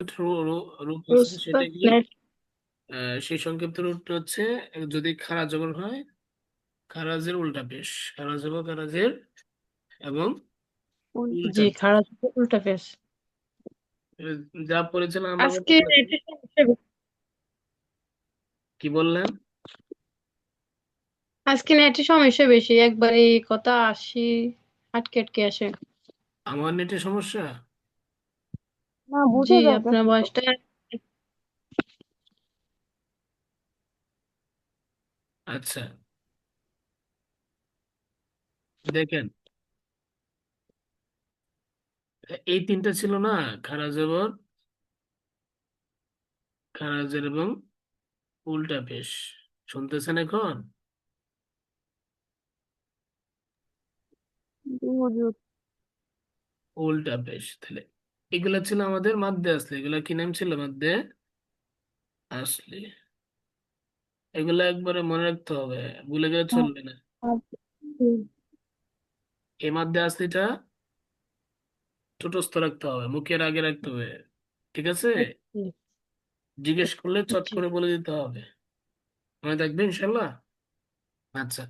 রূপ আছে সেটা রুস্তক কি? নেট। সেই সংক্ষিপ্ত রূপটা হচ্ছে, যদি খাড়া জবর হয়, খারাজের উল্টা পেশ, খাড়া জবর খারাজের এবং উল্টা জি, পেশ। খারাপ উল্টা ফেস। যা পড়েছিলাম আমরা আজকে গত ক্লাসে। নেটের সমস্যা কি বললেন? আজকে নেটের সমস্যা বেশি, একবারে কথা আসি আটকে আটকে আসে। আমার নেটের সমস্যা? না, জি, বোঝা আপনার যাইতেছে তো। ভয়েসটা। আচ্ছা, দেখেন, এই তিনটা ছিল না, খাড়া জবর, খারাজের এবং উল্টা পেশ। শুনতেছেন এখন? জি হুজুর। উল্টা পেশ, তাহলে এগুলা ছিল আমাদের মাদ্দে আসলে। এগুলা কি নাম ছিল? মাদ্দে আসলি। এগুলা একবারে মনে রাখতে হবে, ভুলে গেলে চলবে না। এই মাদ্দে আসলিটা ছোটস্থ রাখতে হবে, মুখের আগে রাখতে হবে। ঠিক আছে? জিজ্ঞেস করলে চট জি। করে বলে দিতে হবে। মনে থাকবে ইনশাল্লাহ। আচ্ছা,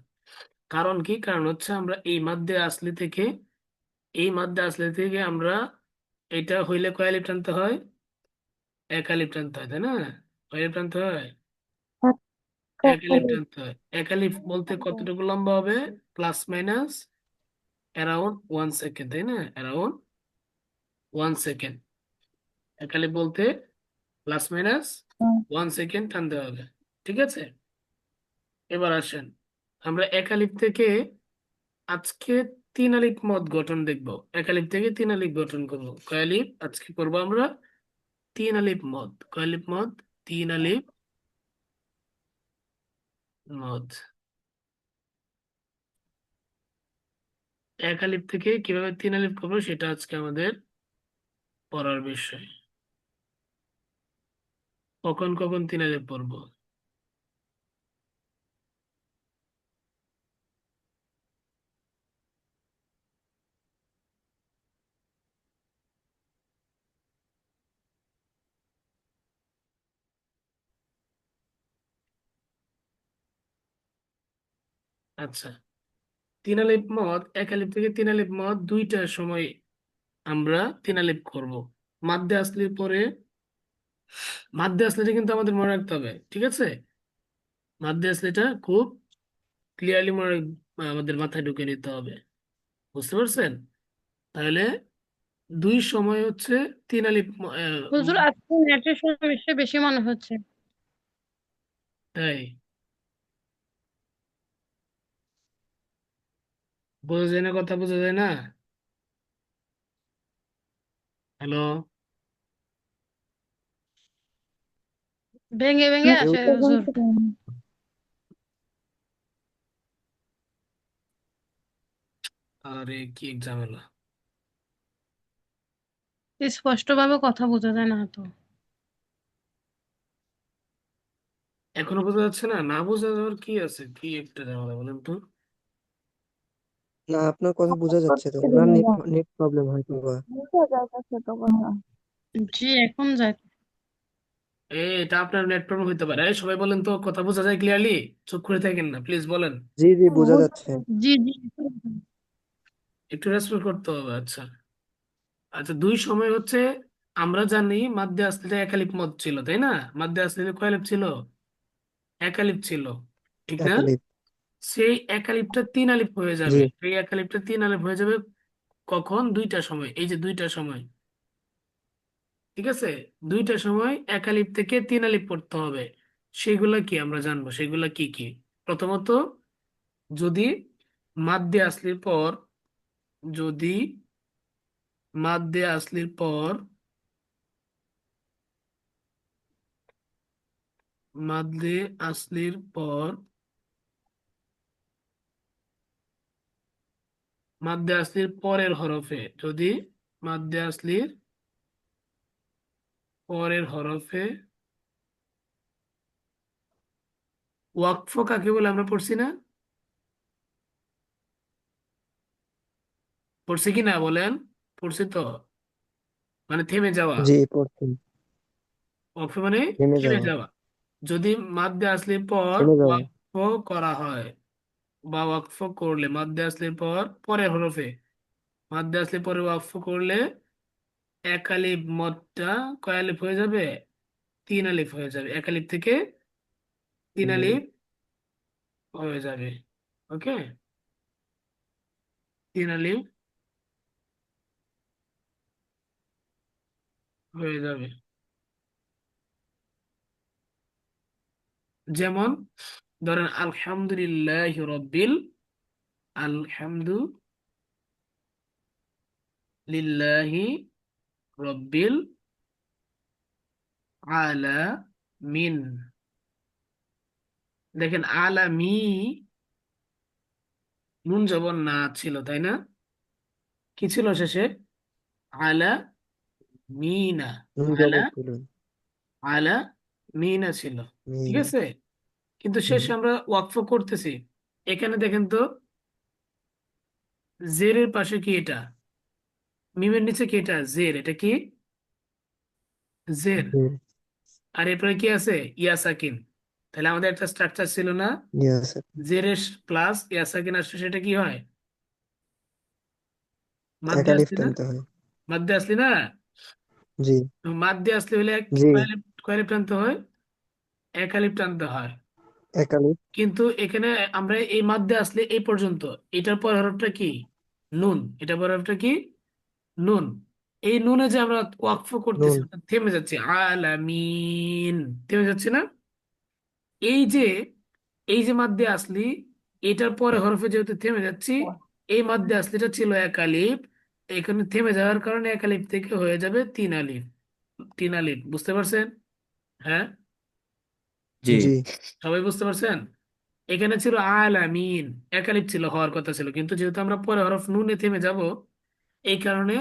কারণ কি? কারণ হচ্ছে আমরা এই মাদ্দে আসলি থেকে আমরা, এটা হইলে কয় আলিফ টানতে হয়? এক আলিফ টানতে হয়, তাই না? কয় আলিফ টানতে হয়? এক আলিফ টানতে হয়। এক আলিফ বলতে কতটুকু লম্বা হবে? প্লাস মাইনাস অ্যারাউন্ড 1 সেকেন্ড, তাই না? Around 1 second. এক আলিফ বলতে প্লাস মাইনাস 1 সেকেন্ড টানতে হবে। ঠিক আছে? এবার আসেন, আমরা এক আলিফ থেকে আজকে তিন আলিফ মত গঠন দেখব। এক আলিফ থেকে তিন আলিফ গঠন করব। কয় আলিফ আজকে করবো আমরা? তিন আলিফ মত। কয় আলিফ মত? তিন আলিফ মত। এক আলিফ থেকে কিভাবে তিন আলিফ করবো সেটা আজকে আমাদের পড়ার বিষয়। কখন কখন তিন আলিফ পড়বো? আচ্ছা, তিন আলিফ মত, এক আলিফ থেকে তিন আলিফ মত দুইটার সময় আমরা তিন আলিফ করব। মাদ্দে আসলির পরে, মাদ্দে আসলিটা কিন্তু আমাদের মনে রাখতে হবে, ঠিক আছে? মাদ্দে আসলিটা খুব ক্লিয়ারলি আমাদের মাথায় ঢুকে নিতে হবে। বুঝতে পারছেন? তাহলে দুই সময় হচ্ছে তিন আলিফ হুজুর, আজকে নেটের সমস্যা বেশি মনে হচ্ছে। তাই বোঝা যায় না? কথা বোঝা যায় না? হ্যালো? ভেঙে ভেঙে না, আসে কেউ হুজুর। বলতে পারেনি। আরে কি ঝামেলা! স্পষ্ট ভাবে কথা বোঝা যায় না তো। এখনো বোঝা যাচ্ছে না? না বোঝা যাওয়ার কি আছে? কি একটা ঝামেলা বলেন তো। না, আপনার কথা বোঝা যাচ্ছে তো, করতে ওনার দিন নেট না। নেট প্রবলেম হয়তো বা। বোঝা যাইতেছে তো কথা। জি, এখন যায়। এটা আপনার নেট প্রবলেম হতে পারে। এই সবাই বলেন তো, কথা বোঝা যায় ক্লিয়ারলি? চুপ করে থাকেন না, প্লিজ বলেন। জি জি, বোঝা বোঝা যাচ্ছে। যাইতেছে। জি জি। একটু রেসপন্স করতে হবে। আচ্ছা, আচ্ছা, দুই সময় হচ্ছে, আমরা জানি মাদ্দে আসলিটা একালিপ মদ ছিল, তাই না? মাদ্দে আসলিতে কয় আলিফ ছিল? একালিপ ছিল, ঠিক না? একালিপ। সেই একালিপটা তিন আলিফ হয়ে জি। যাবে। সেই একালিপটা তিন আলিফ হয়ে যাবে কখন? দুইটা সময়। এই যে দুইটা সময়, ঠিক আছে? দুইটা সময় একালিপ থেকে তিন আলিফ পড়তে হবে। সেগুলা কি আমরা জানবো, সেগুলা কি কি? প্রথমত, যদি মাদ্দে আসলির পর, যদি মাদ্দে আসলির পর, মাদ্দে আসলির পর, মাদ্দে আসলির পরের হরফে, যদি মাদ্দে আসলির পরের হরফে ওয়াকফ কাকে বলে আমরা পড়ছি না? পড়ছি কি না বলেন? পড়ছি তো, মানে থেমে যাওয়া। জি, পড়ছি। ওয়াকফ মানে থেমে থেমে যাওয়া। যাওয়া। যদি মাদ্দে আসলির পর থেমে যাওয়া। ওয়াকফ করা হয় বা ওয়াকফ করলে, মাদ্দে আসলির পর পরের হরফে মাদ্দে আসলির পরে ওয়াকফ করলে এক আলিফ মদটা কয় আলিফ হয়ে যাবে? 3 আলিফ হয়ে যাবে। এক আলিফ থেকে 3 আলিফ হয়ে যাবে। ওকে, 3 আলিফ হয়ে যাবে। যেমন ধরেন আলহামদুলিল্লাহ রব্বিল, আলহামদুলিল্লাহি রব্বিল আলামিন। দেখেন আলামি, নুন জবর না ছিল, তাই না? কি ছিল শেষে? আলা মিনা। নুন আলা জবর ছিল। আলা মিনা ছিল। ঠিক মিনা। আছে, কিন্তু হুম। শেষে আমরা ওয়াকফ করতেছি। এখানে দেখেন তো, জেরের পাশে কি এটা? মিমের নিচে কি এটা? জের। এটা কি? জের। জি। আর এরপরে কি আছে? ইয়া সাকিন। তাহলে আমাদের একটা স্ট্রাকচার ছিল না? ইয়েস। জেরের প্লাস ইয়া সাকিন আসলে সেটা কি হয়? এক মাদ্দে আলিফ আসলি না? টানতে হয়। মাদ্দে আসলি না? জি। মাদ্দে আসলে হলে জি। কয় আলিফ টানতে হয়? 1 আলিফ টানতে হয়। এক আলিফ। কিন্তু এখানে আমরা এই মাদ্দে আসলে এই পর্যন্ত, এটার পর হরফটা কি? নুন। এটার পর হরফটা কি? নুন। এই নুনে যে আমরা ওয়াকফ করতেছি, নুন। অর্থাৎ থেমে যাচ্ছি, আলামিন, থেমে যাচ্ছি না? এই যে এই যে মাদ্দে আসলি, এটার পরে হরফে যেহেতু থেমে যাচ্ছি, এই মাদ্দে আসলিটা ছিল 1 আলিফ, এখানে থেমে যাওয়ার কারণে 1 আলিফ থেকে হয়ে যাবে 3 আলিফ। 3 আলিফ, বুঝতে পারছেন? হ্যাঁ, জি। জি। সবাই বুঝতে পারছেন? এখানে ছিল আলামিন, 1 আলিফ ছিল, হওয়ার কথা ছিল, কিন্তু যেহেতু আমরা পরে হরফ নুনে থেমে যাব, এই কারণে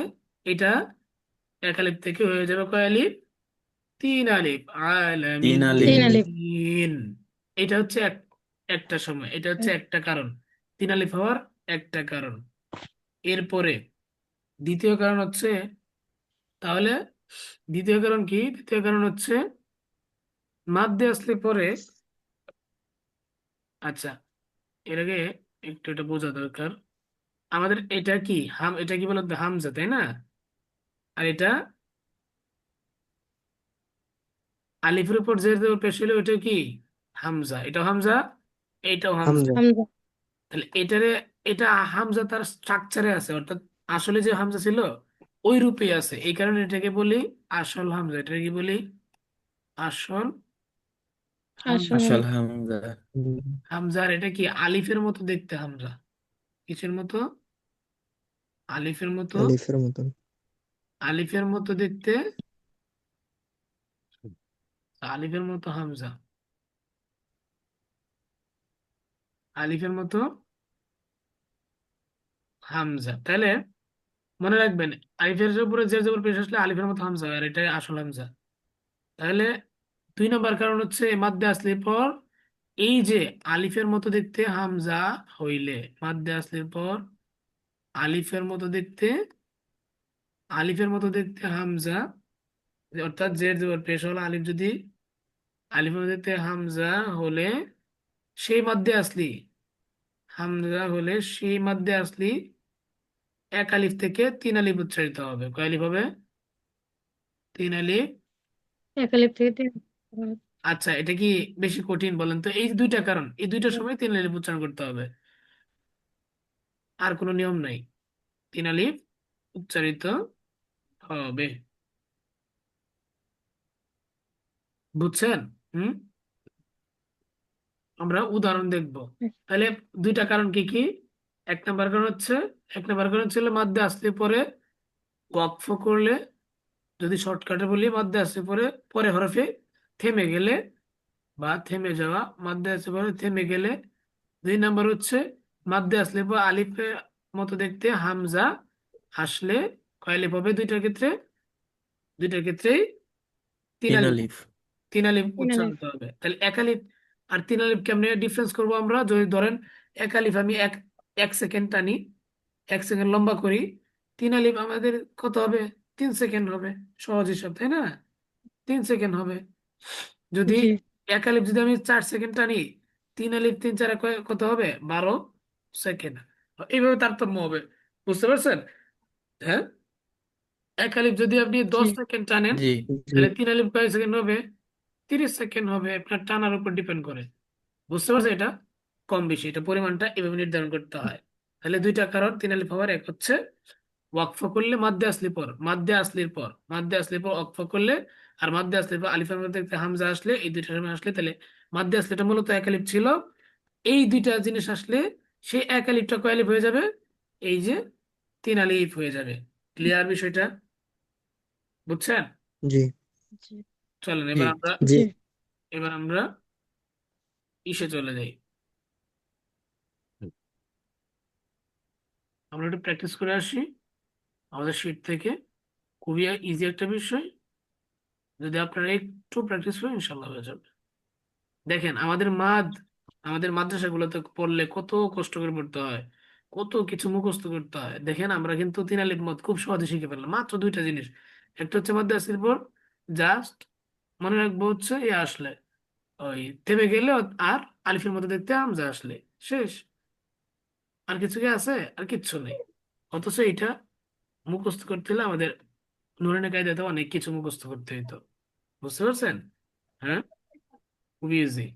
এটা 1 আলিফ থেকে হয়ে যাবে কয় আলিফ? 3 আলিফ। 3 আলিফ। 3 আলিফ। আলামিন। এটা হচ্ছে একটা সময়, এটা হচ্ছে একটা কারণ, 3 আলিফ হওয়ার একটা কারণ। এরপরে দ্বিতীয় কারণ হচ্ছে, তাহলে দ্বিতীয় কারণ কি? দ্বিতীয় কারণ হচ্ছে মাদ্দে আসলে পরে, আচ্ছা, এর আগে একটু এটা বোঝা দরকার আমাদের। এটা কি এটা কি বলতো? হামজা, তাই না? আর এটা আলিফের উপর জের দেওয়ার পেশ হলে ওইটা কি? হামজা। এটাও হামজা, এইটাও হামজা। হামজা। হামজা। তাহলে এটারে, এটা হামজা তার স্ট্রাকচারে আছে, অর্থাৎ আসলে যে হামজা ছিল ওই রূপেই আছে, এই কারণে এটাকে বলি আসল হামজা। এটাকে কি বলি? আসল আসল হামজা। আসল হামজা। হামজা। হুম। হামজা। আর এটা কি আলিফের মতো দেখতে হামজা। কিসের মতো? আলিফের মতো। আলিফের মতন। আলিফের মতো দেখতে, আলিফের মতো হামজা। আলিফের মতো হামজা। তাহলে মনে রাখবেন, আলিফের উপরে জের জবর পেশ আসলে আলিফের মতো হামজা হয়, আর এটাই আসল হামজা। তাহলে 2 নম্বর কারণ হচ্ছে এই মাদ্দে আসলির পর এই যে আলিফের মতো দেখতে হামজা হইলে, মাদ্দে আসলির পর আলিফের মতো দেখতে, আলিফের মতো দেখতে হামজা, অর্থাৎ জের জবর পেশ হলো আলিফ, যদি আলিফের মতো দেখতে হামজা হলে, সেই মাদ্দে আসলি, হামজা হলে সেই মাদ্দে আসলি 1 আলিফ থেকে 3 আলিফ উচ্চারিত হবে। কয় আলিফ হবে? 3 আলিফ। 1 আলিফ থেকে 3 আলিফ। আচ্ছা, এটা কি বেশি কঠিন বলেন তো? এই দুইটা কারণ, এই দুইটার সময় 3 আলিফ উচ্চারণ করতে হবে, আর কোনো নিয়ম নাই, 3 আলিফ উচ্চারিত হবে। বুঝছেন? হুম। আমরা উদাহরণ দেখব। তাহলে দুইটা কারণ কি কি? এক নম্বর কারণ হচ্ছে, এক নম্বর কারণ ছিল মাদ্দে আসলে পরে ওয়াকফ করলে, যদি শর্টকাটে বলি, মাদ্দে আসলে পরে পরে হরফে থেমে গেলে বা থেমে যাওয়া, মাদ্দে আসলে পরে থেমে গেলে। 2 নম্বর হচ্ছে মাদ্দে আসলে পর আলিফের মতো দেখতে হামজা আসলে কয় আলিফ হবে? দুইটার ক্ষেত্রে, দুইটার ক্ষেত্রেই তিন তিন আলিফ। আলিফ 3 আলিফ তিন উচ্চারণ আলিফ করতে হবে। তাহলে 1 আলিফ আর 3 আলিফ কেমনে ডিফারেন্স করবো আমরা? যদি ধরেন 1 আলিফ আমি এক এক সেকেন্ড টানি, 1 সেকেন্ড লম্বা করি, 3 আলিফ আমাদের কত হবে? 3 সেকেন্ড হবে। সহজ হিসাব, তাই না? 3 সেকেন্ড হবে। যদি জি এক আলিফ যদি আমি 4 সেকেন্ড টানি, 3 আলিফ 3 4 কত হবে? 12 সেকেন্ড। এইভাবে তারতম্য হবে। বুঝতে পারছেন? হ্যাঁ, এক আলিফ যদি আপনি জি 10 সেকেন্ড টানেন, জি জি তাহলে 3 আলিফ কয় সেকেন্ড হবে? 30 সেকেন্ড হবে। আপনার টানার উপর ডিপেন্ড করে। বুঝতে পারছেন? এটা কম বেশি, এটা পরিমাণটা এভাবে নির্ধারণ করতে হয়। তাহলে দুইটা কারণ, 3 আলিফ হওয়ার এক হচ্ছে ওয়াকফ করলে মাদ্দে আসলি পর, মাদ্দে আসলির পর, মাদ্দে আসলির পর ওয়াকফ করলে, আর মাদ্দে আসলির পর আলিফের মধ্যে একটা হামজা আসলে, এই দুইটার সময় আসলে, তাহলে মাদ্দে আসলিটা মূলত এক আলিফ ছিল। এই দুইটা জিনিস আসলে সেই এক আলিফটা কয় আলিফ হয়ে যাবে? এই যে 3 আলিফ হয়ে যাবে। ক্লিয়ার বিষয়টা? বুঝছেন? জি জি চলেন জি জি এবার আমরা ইসে চলে যাই। আমরা একটু প্র্যাকটিস করে আসি আমাদের শিট থেকে। খুবই ইজি একটা বিষয়, যদি আপনারা একটু প্র্যাকটিস করেন ইনশাল্লাহ হয়ে যাবে। দেখেন আমাদের মাদ্রাসাগুলোতে পড়লে কত কষ্ট করে পড়তে হয়, কত কিছু মুখস্থ করতে হয়। দেখেন আমরা কিন্তু 3 আলিফ মত খুব সহজে শিখে ফেললাম, মাত্র দুইটা জিনিস। একটা হচ্ছে মাদ্দে আসির পর জাস্ট মনে রাখবো হচ্ছে এ আসলে, ওই থেমে গেলে, আর আলিফের মধ্যে দেখতে হামজা আসলে, শেষ। আর কিছু কি আছে? আর কিচ্ছু নেই। অথচ এটা মুখস্থ করতে হলে আমাদের নুরানি কায়দাতে অনেক কিছু মুখস্থ করতে হইতো। বুঝতে পারছেন? হ্যাঁ, খুবই ইজি।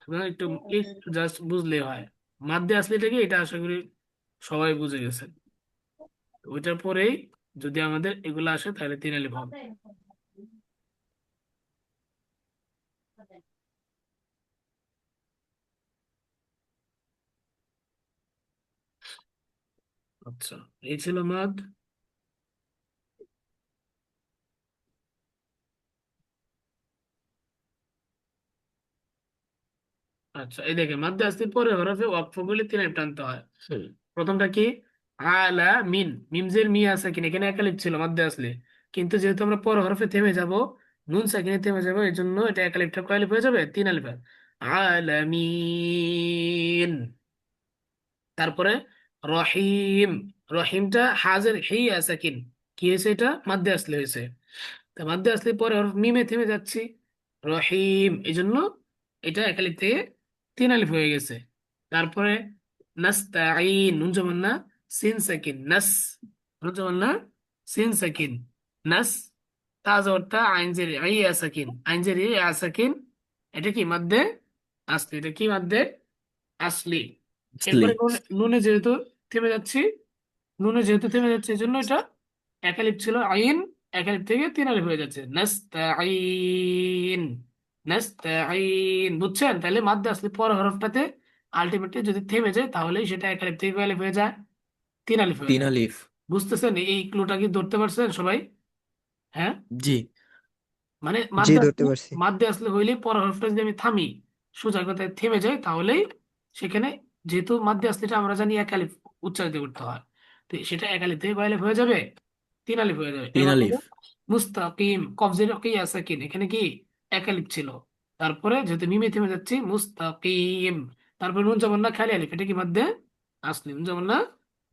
সুতরাং একটু একটু জাস্ট বুঝলে হয়। মাদ্দে আসলে থেকে এটা আশা করি সবাই বুঝে গেছেন। ওইটার পরেই যদি আমাদের এগুলো আসে তাহলে 3 আলিফ হবে। আচ্ছা, এই ছিল মাদ। আচ্ছা, এই দেখে মাদ্দে আসলে পরে হরফে ওয়াকফ বলে 3 আলিফ টানতে হয়। প্রথমটা কি? আলা মিন, মিমজের মি আছে কিনা, এখানে এক আলিফ ছিল মাদ্দে আসলে, কিন্তু যেহেতু আমরা পর হরফে থেমে যাব, নুন সাকিনে থেমে যাবো, এই জন্য এটা এক আলিফটা কয় আলিফ হয়ে যাবে? 3 আলিফ। আলামিন। তারপরে রহিম, রহিমটা হাজের হি সাকিন, কি হয়েছে? এটা মাদ্দে আসলে হয়েছে। তা মাদ্দে আসলে পরে হরফ মিমে থেমে যাচ্ছি, রহিম, এই জন্য এটা এক আলিফ থেকে 3 আলিফ হয়ে গেছে। তারপরে নাস্তাইন, নুন জবর না, সিন সাকিন, নাস, নুন জবর না, সিন সাকিন, নাস, তা জবরটা আইন জেরে আই সাকিন, আইন জেরে সাকিন, এটা কি মাদ্দে আসলি, এটা কি মাদ্দে আসলি। আসলি এরপরে নুনে যেহেতু থেমে যাচ্ছি, নুনে যেহেতু থেমে যাচ্ছে, এই জন্য এটা এক আলিফ ছিল আইন, এক আলিফ থেকে 3 আলিফ হয়ে যাচ্ছে, নাস্তাইন, নাস্তাইন। বুঝছেন? তাহলে মাদ্দে আসলে পর হরফটাতে আলটিমেটলি যদি থেমে যায়, তাহলেই সেটা এক আলিফ থেকে কয় আলিফ হয়ে যায়? 3 আলিফ হয়ে তিন যায়। আলিফ বুঝতেছেন? এই ক্লুটা কি ধরতে পারছেন সবাই? হ্যাঁ, জি মানে জি মাদ্দে ধরতে আসলে, পারছি। মাদ্দে আসলে হইলেই পর হরফটা যদি আমি থামি, সোজা কথায় থেমে যাই, তাহলেই সেখানে, যেহেতু মাদ্দে আসলেটা আমরা জানি এক আলিফ উচ্চারিত করতে হয়, তো সেটা এক আলিফ থেকে কয় আলিফ হয়ে যাবে? 3 আলিফ হয়ে যাবে। তিন এবার হলো আলিফ মুস্তাকিম, কবজের কি সাকিন, এখানে কি এক আলিফ ছিল, তারপরে যেহেতু মিমে থেমে যাচ্ছি, মুস্তাকিম। তারপরে নুন জবর না খালি আলিফ, এটা কি মাদ্দে আসলি, নুন জবর না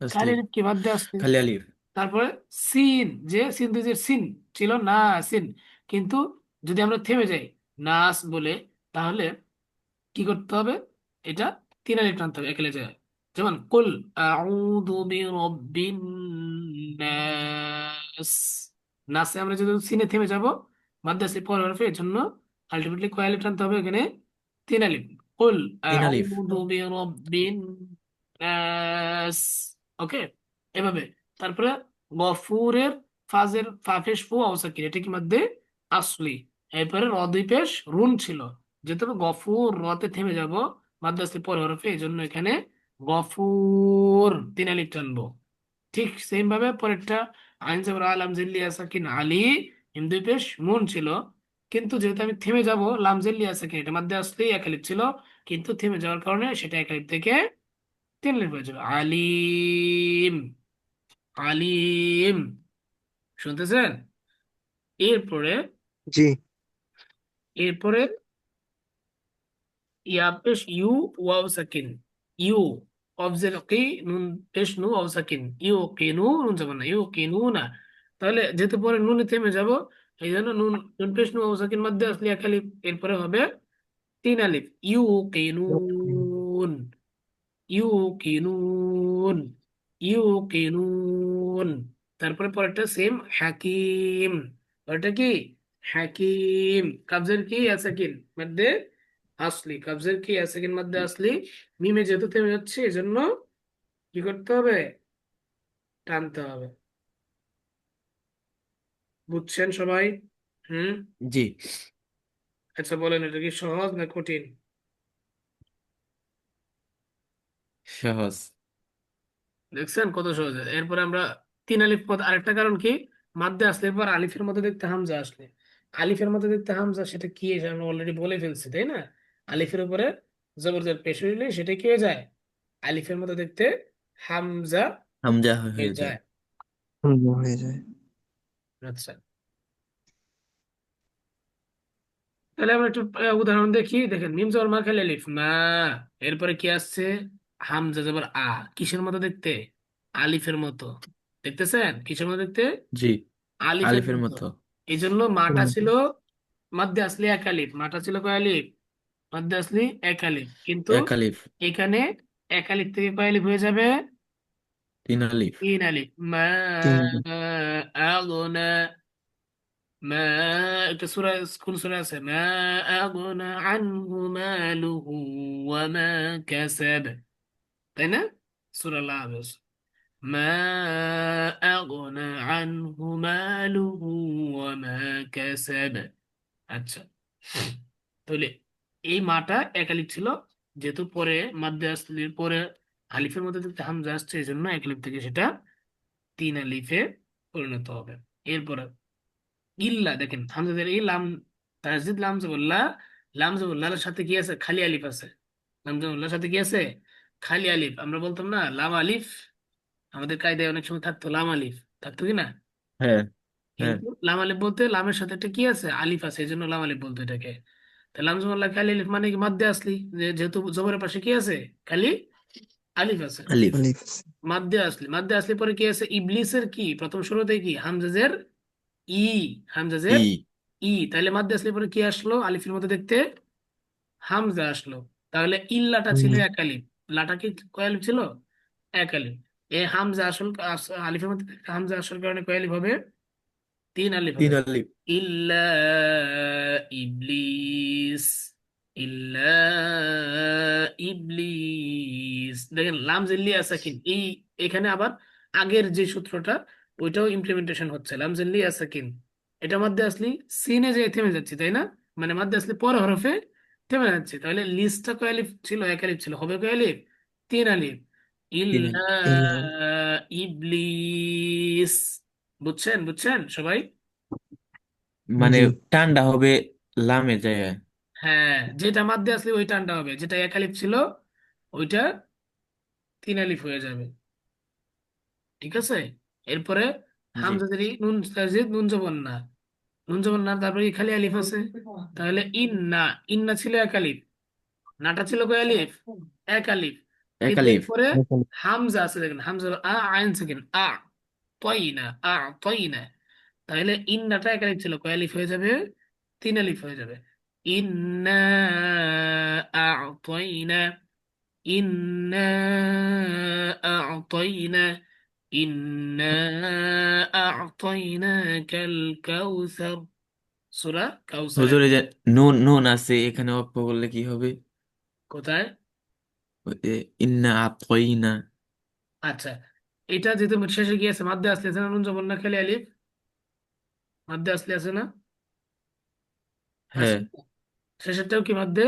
খালি আসলি আলিফ কি মাদ্দে আসলি। খালি আলিফ তারপরে সিন, যে সিন যে সিন ছিল না, সিন, কিন্তু যদি আমরা থেমে যাই নাস বলে, তাহলে কি করতে হবে? এটা 3 আলিফ টানতে হবে একেলে জায়গায়। যেমন কুল আউযু বিরাব্বিন নাস, নাসে আমরা যদি সিনে থেমে যাব, মাদ্রাসে পর হরফে, এর জন্য আলটিমেটলি কয় আলিফ টানতে হবে এখানে? 3 আলিফ। কুল তিন আলিফ আউযু বিরাব্বিন নাস। ওকে, এভাবে। তারপরে গফুরের ফাজের ফাফেশ ফু আওসাকির, এটা কি মধ্যে আসলি। এরপরে র দুই পেশ রুন ছিল, যেহেতু আমি গফুর রতে থেমে যাব মাদ্রাসে পরে হরফে, এই জন্য এখানে গফুর 3 আলিফ টানবো। ঠিক সেম ভাবে পরেরটা আইন জবর আলাম জিল্লিয়া সাকিন আলী, হিম দুই পেশ মুন ছিল, কিন্তু যেহেতু আমি থেমে যাব, লাম জিল্লিয়া সাকিন, এটা মধ্যে আসলেই এক আলিফ ছিল, কিন্তু থেমে যাওয়ার কারণে সেটা এক আলিফ থেকে 3 আলিফ হয়ে যাবে। আলিম, আলিম। শুনতেছেন? এরপরে, জি এরপরে ইয়া পেশ ইউ ওয়াও সাকিন, ইউ অফজেল কি, নুন পেশ নু ওয়াও সাকিন, ইউ কিনু, নুন যাব না, ইউ কিনু না। তাহলে যেহেতু পরে নুনে থেমে যাব, এই জন্য নুন নুন পেশ নুন সাকিন মধ্যে আসলে এক আলিফ, এরপরে হবে তিন আলিফ। ইউকিনুন, ইউকিনুন, ইউকিনুন। তারপরে পরেরটা সেম, হাকিম। পরেরটা কি? হাকিম। কাবজের কি ইয়াসাকিন মধ্যে আসলি, কাবজের কি ইয়াসাকিন মধ্যে আসলি। মিমে যেহেতু থেমে যাচ্ছে এজন্য কি করতে হবে? টানতে হবে। বুঝছেন সবাই? হুম। জি। আচ্ছা বলেন, এটা কি সহজ না কঠিন? সহজ। দেখছেন কত সহজ। এরপরে আমরা তিন আলিফ পদ, আরেকটা কারণ কি, মাদ্দে আসলে পর আলিফের মধ্যে দেখতে হামজা আসলে, আলিফের মধ্যে দেখতে হামজা, সেটা কি এটা আমরা অলরেডি বলে ফেলছি তাই না? আলিফের উপরে জবরজের পেশ হইলে সেটা কি হয়ে যায়? আলিফের মধ্যে দেখতে হামজা হামজা হয়ে হয়ে যায়। যায়। হয়ে যায়। আচ্ছা, তাহলে আমরা একটু উদাহরণ দেখি। দেখেন, মিম জবর মা খালি আলিফ মা, এরপরে কি আসছে? হামজা জবর আ, কিসের মতো দেখতে? আলিফের মতো। দেখতেছেন কিসের মতো দেখতে? জি। আলিফের আলিফের মতো। মতো। এই জন্য মাটা ছিল মাদ্দে আসলি এক আলিফ, মাটা ছিল কয় আলিফ? মাদ্দে আসলি এক আলিফ, কিন্তু এক আলিফ। এখানে এক আলিফ থেকে কয় আলিফ হয়ে যাবে? তিন আলিফ। তিন আলিফ। মা তিন আলিফ। আগনা, মা, একটা সূরা, কোন সূরা আছে, মা আগনা আনহু মালুহু ওয়া মা কাসাব, তাই না? সূরা লাভ। মা আগনা আনহু মালুহু ওয়া মা কাসাব। আচ্ছা, তাহলে এই মাটা এক আলিফ ছিল, যেহেতু পরে মাদ্দে আসলির পরে আলিফের মধ্যে থেকে হামজা আসছে এই জন্য এক আলিফ থেকে সেটা তিন আলিফে পরিণত হবে। এরপরে ইল্লা, দেখেন হামজাদের এই লাম, তাসদিদ লাম জবরল্লা, লাম জবরল্লার সাথে কি আছে? খালি আলিফ আছে। লাম জবরল্লার সাথে কি আছে? খালি আলিফ। আমরা বলতাম না লাম আলিফ, আমাদের কায়দায় অনেক সময় থাকতো লাম আলিফ, থাকতো কি না? হ্যাঁ, হ্যাঁ। কিন্তু লাম আলিফ বলতে লামের সাথে একটা কি আছে? আলিফ আছে, এই জন্য লাম আলিফ বলতো এটাকে। তা লাম জবরল্লাহ খালি আলিফ মানে কি? মাদ্দে আসলি, যেহেতু জবরের পাশে কি আছে? খালি আলিফ আছে। আলিফ। আলিফ। মাদ্দে আসলি, মাদ্দে আসলি পরে কি আছে? ইবলিসের কি প্রথম শুরুতে কি? হামজাজের ই, হামজাজের ই। ই। তাহলে মাদ্দে আসলি পরে কি আসলো? আলিফের মধ্যে দেখতে হামজা আসলো। তাহলে ইল্লাটা ছিল এক আলিফ, লাটা কি কয় আলিফ ছিল? এক আলিফ। এ হামজা আসল আলিফের মধ্যে হামজা আসল কারণে কয় আলিফ হবে? তিন আলিফ তিন হবে। আলিফ। ইল্লা ইবলিস, ইল্লা ইবলিস। দেখেন লাম জিল্লি আসাকিন, এই এখানে আবার আগের যে সূত্রটা ওইটাও ইমপ্লিমেন্টেশন হচ্ছে। লাম জিল্লি আসাকিন, এটা মধ্যে আসলি সিনে যে থেমে যাচ্ছে তাই না? মানে মধ্যে আসলে পর হরফে থেমে যাচ্ছে। তাহলে লিস্টটা কয় আলিফ ছিল? এক আলিফ ছিল, হবে কয় আলিফ? তিন আলিফ। তিন ইল্লা আলিফ। ইবলিস। বুঝছেন? বুঝছেন সবাই? মানে জি। টানটা হবে লামের জায়গায়। হ্যাঁ, যেটা মাদ্দে আসলে ওই টানটা হবে, যেটা এক আলিফ ছিল ওইটা তিন আলিফ হয়ে যাবে। ঠিক আছে? এরপরে জি। হামজাদের এই নুন তাজদিদ, নুন জবর না, নুন জবর না, তারপরে কি খালি আলিফ আছে। তাহলে ইন্না, ইন্না ছিল এক আলিফ, নাটা ছিল কয় আলিফ? এক আলিফ। এক কিন্তু আলিফ। এরপরে হামজা আছে, দেখেন হামজা আ, আইন সেকেন্ড আ, তয়না আ, তয়না। তাহলে ইন্নাটা এক আলিফ ছিল, কয় আলিফ হয়ে যাবে? তিন আলিফ হয়ে যাবে। ইন্না আ'তাইনা, ইন্না আ'তাইনা, ইন্না আ'তাইনাকাল কাউসার। সূরা কাউসারের। হুজুর, এই যে নুন নুন আছে এখানে অক্ষ করলে কি হবে? কোথায়? ওই যে ইন্না আতইনা। আচ্ছা, এটা যেহেতু শেষে গিয়েছে, মাদ্দে আসলে আছে না, নুন জবর না খালি আলিফ, মাদ্দে আসলে আছে না? হ্যাঁ। আসলে শেষেরটাও কি মধ্যে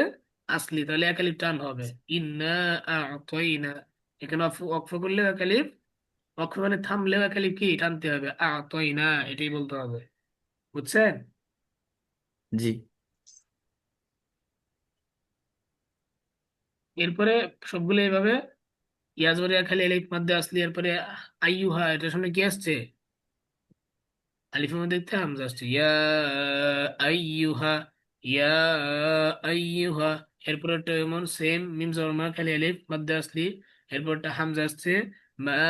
আসলি, তাহলে এক আলিফ টান হবে। ইন্না আ'তাইনা, এখানে অক্ফ করলে এক আলিফ, অক্ফ মানে থামলেও এক আলিফ কি টানতে হবে, আ'তাইনা, এটাই বলতে হবে। বুঝছেন? জি। এরপরে সবগুলো এইভাবে ইয়াজবরিয়া খালি আলিফ মধ্যে আসলি, এরপরে আইয়ুহা, এটার সামনে কি আসছে? আলিফের মধ্যে দেখতে হামজা আসছে, ইয়া আইয়ুহা, ইয়া আইয়ুহা। এরপরটা এমন সেম, মিম জবর মা খালি আলিফ মধ্যে আসলি, এরপরটা হামজা আসছে, মা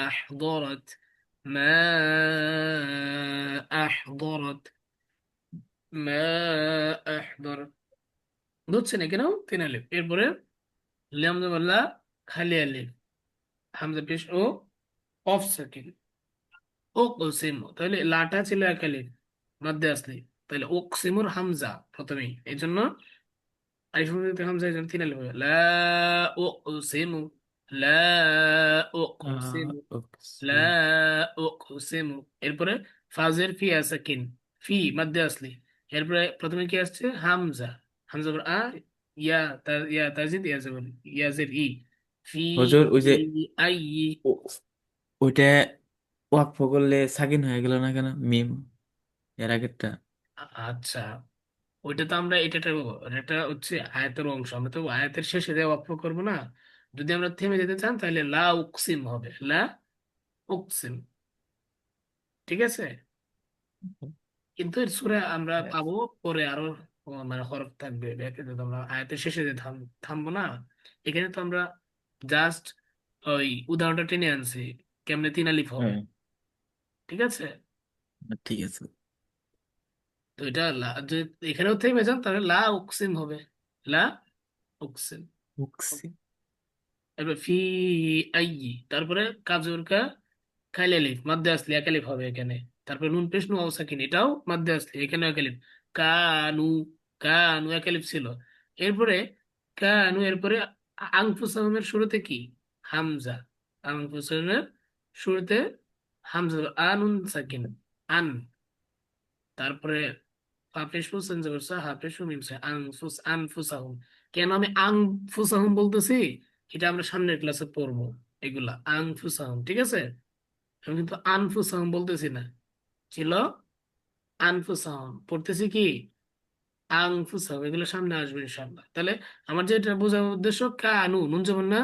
আহদরাত, মা আহদরত, মা আহদরত, বুঝছেন? এখানেও তিন আলিফ। এরপরে লাম জবর খালি আলিফ, হামজা পেশ ও অফ সাকিন, ও কসিম, তাহলে লাটা ছিল এক আলিফ মধ্যে আসলি, তাহলে ও কসিমুর হামজা প্রথমেই, এই জন্য আলিফ হামজা, এই জন্য তিন আলিফ হবে। লা ও কসিমু, লা ও কসিমু, লা أقسم ও কসিমু। এরপরে ফাজের ফি সাকিন, ফি মধ্যে আসলি, এরপরে প্রথমে কি আসছে? হামজা, হামজা পর আ, ইয়া ইয়া তাজিদ, ইয়া জবর, ইয়াজের ই, ফি হুজুর ওই যে আই। ও- ওইটা ওয়াকফ করলে সাকিন হয়ে গেল না কেন, মিম এর আগেরটা? আচ্ছা, ওইটা তো আমরা এটা এটা হচ্ছে আয়াতের অংশ, আমরা তো আয়াতের শেষে দিয়ে ওয়াকফ করবো না। যদি আমরা থেমে যেতে চান তাহলে লা উকসিম হবে, লা উকসিম, ঠিক আছে? কিন্তু এর সূরা আমরা পাবো পরে আরো, মানে হরফ থাকবে ব্যাকে, যদি আমরা আয়াতের শেষে দিয়ে থামবো না। এখানে তো আমরা জাস্ট ওই উদাহরণটা টেনে আনছি কেমনে তিন আলিফ হবে, হ্যাঁ, ঠিক আছে? ঠিক আছে। তো এটা যদি এখানেও থেমে যান তাহলে লা উকসিম হবে, লা উকসিম। বুকসি। এবার ফি আই, তারপরে কাজুর কা খাইল আলিফ মাদ্দে আসলি এক আলিফ হবে এখানে। তারপরে নুন পেশ নু সাকিন, এটাও মাদ্দে আসলি, এখানে এক আলিফ। কানু, কানু এক আলিফ ছিল। এরপরে কানু, এরপরে আনফুসাহুমের শুরুতে কি? হামজা, আনফুসাহুমের শুরুতে হামজা, আনুন সাকিন, আন। তারপরে হাফেজ ফুসান জবরসা, হাফেজ মিমসা, আনফুস, আনফুসাহুম। কেন আমি আনফুসাহুম বলতেছি? এটা আমরা সামনের ক্লাসে পড়বো, এগুলা আনফুসাহুম, ঠিক আছে? আমি কিন্তু আনফুসাহুম বলতেছি না, ছিল আনফুসাহুম, পড়তেছি কি? আনফুসাহুম। এগুলো সামনে আসবে ইনশাআল্লাহ। তাহলে আমার যেটা বোঝার উদ্দেশ্য, কানু, নুন যেমন না,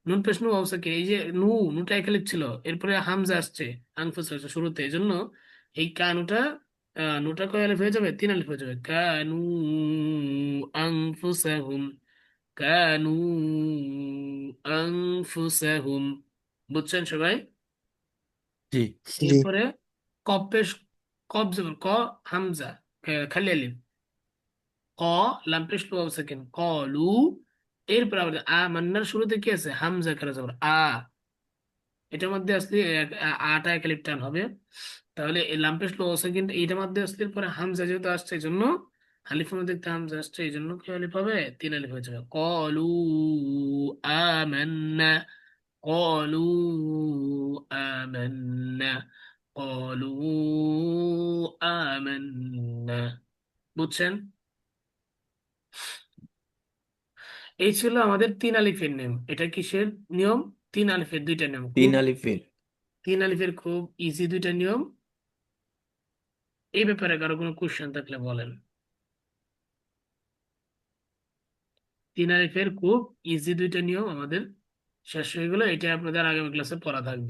নুন পেশ নু অবস্থাকে, এই যে নু, নুটা একালিপ ছিল, এরপরে হামজা আসছে আনফুসা আসছে শুরুতে, এই জন্য এই কানুটা, নুটা কয় আলিফ হয়ে যাবে? তিন আলিফ হয়ে যাবে। কানু আনফুসাহুম, কানু আনফুসাহুম, বুঝছেন সবাই? জি। জি। এরপরে কপ পেশ, কপ জবর ক, হামজা খালি আলিফ, ক, লাম পেশ লু ওয়াও সাকিন, কলু। এরপর আবার মান্নার শুরুতে কি আছে? হামজা খারা জবর আ, এটার মধ্যে আসলে আটা এক আলিফ টান হবে। তাহলে এই লাম পেশ লু ওয়াও সাকিন এইটার মধ্যে আসলে পরে হামজা যেহেতু আসছে, এই জন্য আলিফের মধ্যে একটা হামজা আসছে, এই জন্য কি আলিফ হবে? তিন আলিফ হয়ে যাবে। কলু আমান্না, কলু আমান্না, কলু আমান্না, বুঝছেন? এই ছিল আমাদের তিন আলিফের নিয়ম। এটা কিসের নিয়ম? তিন আলিফের দুইটা নিয়ম, তিন খুব আলিফের। তিন আলিফের খুব ইজি দুইটা নিয়ম। এই ব্যাপারে কারো কোনো কোশ্চেন থাকলে বলেন। তিন আলিফের খুব ইজি দুইটা নিয়ম আমাদের শেষ হয়ে গেলো, এটা আপনাদের আগামী ক্লাসে পড়া থাকবে।